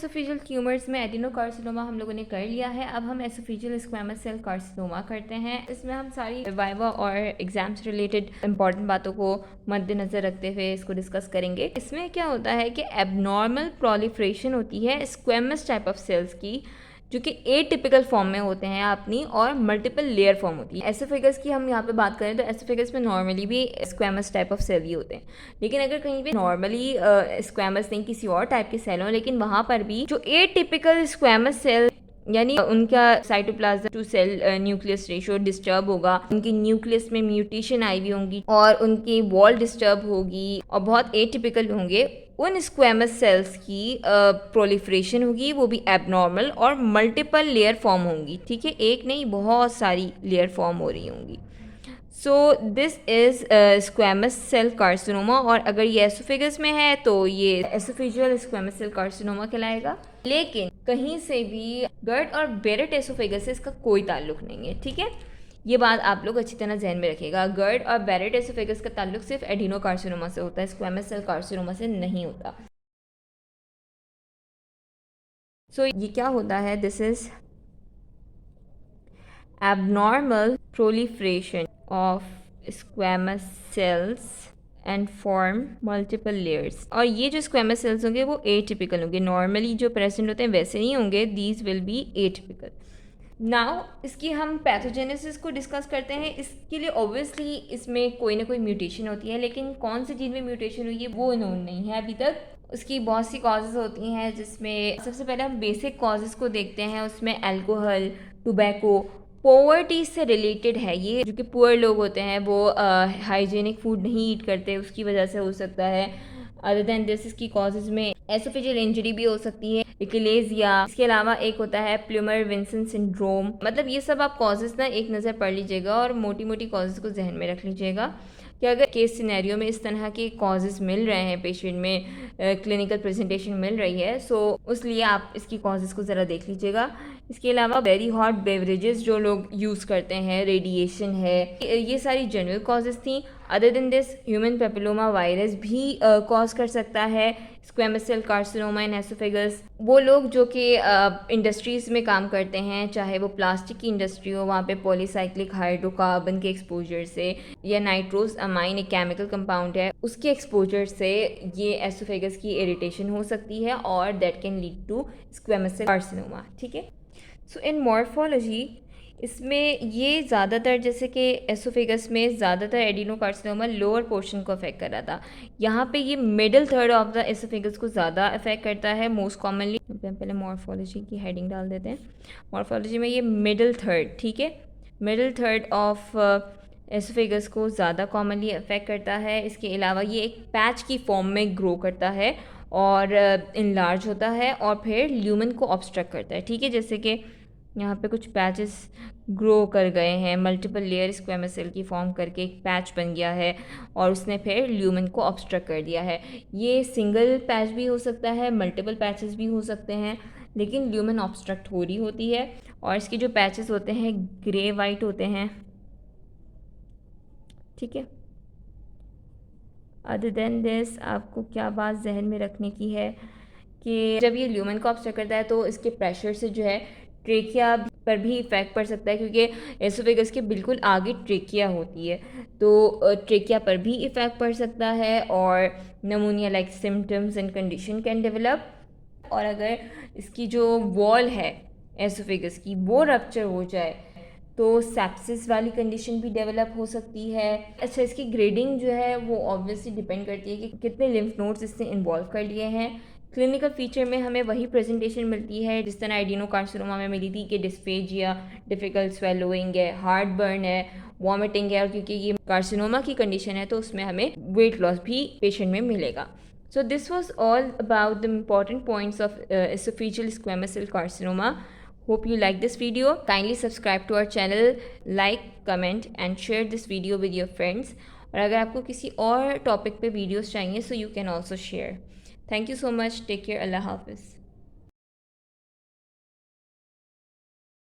Oesophageal tumours में adenocarcinoma हम लोगों ने कर लिया है। अब हम एसोफेजियल स्क्वैमस सेल कार्सिनोमा करते हैं। इसमें हम सारी वाइवा और एग्जाम से रिलेटेड इंपॉर्टेंट बातों को मद्देनजर रखते हुए इसको डिस्कस करेंगे। इसमें क्या होता है कि एबनॉर्मल प्रोलिफरेशन होती है स्क्वैमस टाइप ऑफ सेल्स की, जो कि एटिपिकल फॉर्म में होते हैं अपनी, और मल्टीपल लेयर फॉर्म होती है। एसोफेगस की हम यहाँ पे बात करें तो एसोफेगस में नॉर्मली भी स्क्वैमस टाइप ऑफ सेल ही होते हैं, लेकिन अगर कहीं पे नॉर्मली स्क्वैमस नहीं किसी और टाइप के सेल हो, लेकिन वहाँ पर भी जो एटिपिकल स्क्वैमस सेल यानी उनका cytoplasm to cell nucleus ratio disturb होगा, उनकी न्यूक्लियस में म्यूटेशन आई हुई होंगी और उनकी वॉल डिस्टर्ब होगी और बहुत एटिपिकल होंगे, उन स्क्वैमस सेल्स की प्रोलिफरेशन होगी, वो भी एबनॉर्मल और मल्टीपल लेयर फॉर्म होंगी। ठीक है, एक नहीं बहुत सारी लेयर फॉर्म हो रही होंगी। So this is squamous cell carcinoma, और अगर ये एसोफेगस में है तो ये एसोफेजियल स्क्वैमस सेल कार्सिनोमा कहलाएगा। लेकिन कहीं से भी गर्ड और बेरेट एसोफेगस से इसका कोई ताल्लुक नहीं है। ठीक है, ये बात आप लोग अच्छी तरह ध्यान में रखिएगा। गर्ड और बेरेट एसोफेगस का ताल्लुक सिर्फ एडिनोकार्सिनोमा से होता है, स्क्वैमस सेल कार्सिनोमा से नहीं होता। सो ये क्या होता है, this is abnormal proliferation of squamous cells and form multiple layers. और ये जो स्क्वैमस सेल्स होंगे वो एटिपिकल होंगे, नॉर्मली जो प्रेजेंट होते हैं वैसे नहीं होंगे, these will be atypical. Now इसकी हम पैथोजेनेसिस को डिस्कस करते हैं। इसके लिए ऑब्वियसली इसमें कोई ना कोई म्यूटेशन होती है, लेकिन कौन सी चीज़ में म्यूटेशन हुई है वो नोन नहीं है अभी तक। उसकी बहुत सी कॉजेज़ होती हैं, जिसमें सबसे पहले हम बेसिक कॉजेज़ को देखते हैं। उसमें अल्कोहल, टोबैको, पॉवर्टी से रिलेटेड है ये, जो कि पुअर लोग होते हैं वो हाइजीनिक फूड नहीं ईट करते, उसकी वजह से हो सकता है। अदर देन दिस इसकी कॉजेज़ में एसोफेजियल इंजरी भी हो सकती है, इक्लेजिया। इसके अलावा एक होता है प्लूमर विंसन सिंड्रोम। मतलब ये सब आप कॉजेज़ ना एक नज़र पढ़ लीजिएगा और मोटी मोटी कॉजेज़ को जहन में रख लीजिएगा कि अगर केस सिनेरियो में इस तरह के कॉजेज़ मिल रहे हैं, पेशेंट में क्लिनिकल प्रेजेंटेशन मिल रही है, सो उसलिए आप इसकी कॉजेज़ को ज़रा देख लीजिएगा। इसके अलावा वेरी हॉट बेवरेजेस जो लोग यूज़ करते हैं, रेडिएशन है, ये सारी जनरल कॉजेज़ थी। Other than this human papilloma virus भी कॉज कर सकता है squamous cell carcinoma in oesophagus. वो लोग जो कि इंडस्ट्रीज़ में काम करते हैं, चाहे वो प्लास्टिक की इंडस्ट्री हो, वहाँ पे पॉलीसाइक्लिक हाइड्रोकार्बन के एक्सपोजर से, या नाइट्रोज अमाइन एक केमिकल कंपाउंड है उसके एक्सपोजर से ये एसोफेगस की इरिटेशन हो सकती है, और that can lead to squamous cell carcinoma. ठीक है, सो इन मॉर्फोलॉजी इसमें ये ज़्यादातर, जैसे कि एसोफेगस में ज़्यादातर एडिनोकार्सिनोमा लोअर पोर्शन को अफेक्ट कर रहा था, यहाँ पे ये middle third of the oesophagus को ज़्यादा अफेक्ट करता है मोस्ट कॉमनली। पहले मॉर्फोलॉजी की हेडिंग डाल देते हैं। मॉर्फोलॉजी में ये मिडिल थर्ड, ठीक है, मिडिल थर्ड ऑफ एसोफेगस को ज़्यादा कॉमनली अफेक्ट करता है। इसके अलावा ये एक पैच की फॉर्म में ग्रो करता है और इनलार्ज होता है और फिर ल्यूमन को ऑब्स्ट्रक्ट करता है। ठीक है, जैसे कि यहाँ पे कुछ पैचेस ग्रो कर गए हैं, मल्टीपल लेयर स्क्वैमस सेल की फॉर्म करके एक पैच बन गया है और उसने फिर ल्यूमन को ऑब्स्ट्रक्ट कर दिया है। ये सिंगल पैच भी हो सकता है, मल्टीपल पैचेस भी हो सकते हैं, लेकिन ल्यूमन ऑब्स्ट्रक्ट हो रही होती है। और इसके जो पैचेस होते हैं ग्रे वाइट होते हैं। ठीक है, अदर देन दिस आपको क्या बात जहन में रखने की है कि जब ये ल्यूमन को ऑब्स्ट्रक्ट करता है तो इसके प्रेशर से जो है ट्रेकिया पर भी इफ़ेक्ट पड़ सकता है, क्योंकि एसोफेगस के बिल्कुल आगे ट्रेकिया होती है, तो ट्रेकिया पर भी इफ़ेक्ट पड़ सकता है और नमूनिया like symptoms and condition can develop. और अगर इसकी जो वॉल है एसोफेगस की वो रप्चर हो जाए तो सेप्सिस वाली कंडीशन भी डेवलप हो सकती है। अच्छा, इसकी ग्रेडिंग जो है वो ऑब्वियसली डिपेंड करती है कि कितने लिम्फ नोड्स इससे इन्वॉल्व कर लिए हैं। क्लिनिकल फीचर में हमें वही प्रेजेंटेशन मिलती है जिस तरह एडिनोकार्सिनोमा में मिली थी कि डिस्फेजिया, डिफ़िकल्ट स्वेलोइंग है, हार्ट बर्न है, वॉमिटिंग है, और क्योंकि ये कार्सिनोमा की कंडीशन है तो उसमें हमें वेट लॉस भी पेशेंट में मिलेगा। So this was all about the important points of esophageal squamous cell carcinoma. Hope you like this video. Kindly subscribe to our channel, like, comment and share this video with your friends. और अगर आपको किसी और topic पे videos चाहिए so you can also share. Thank you so much. Take care. Allah Hafiz.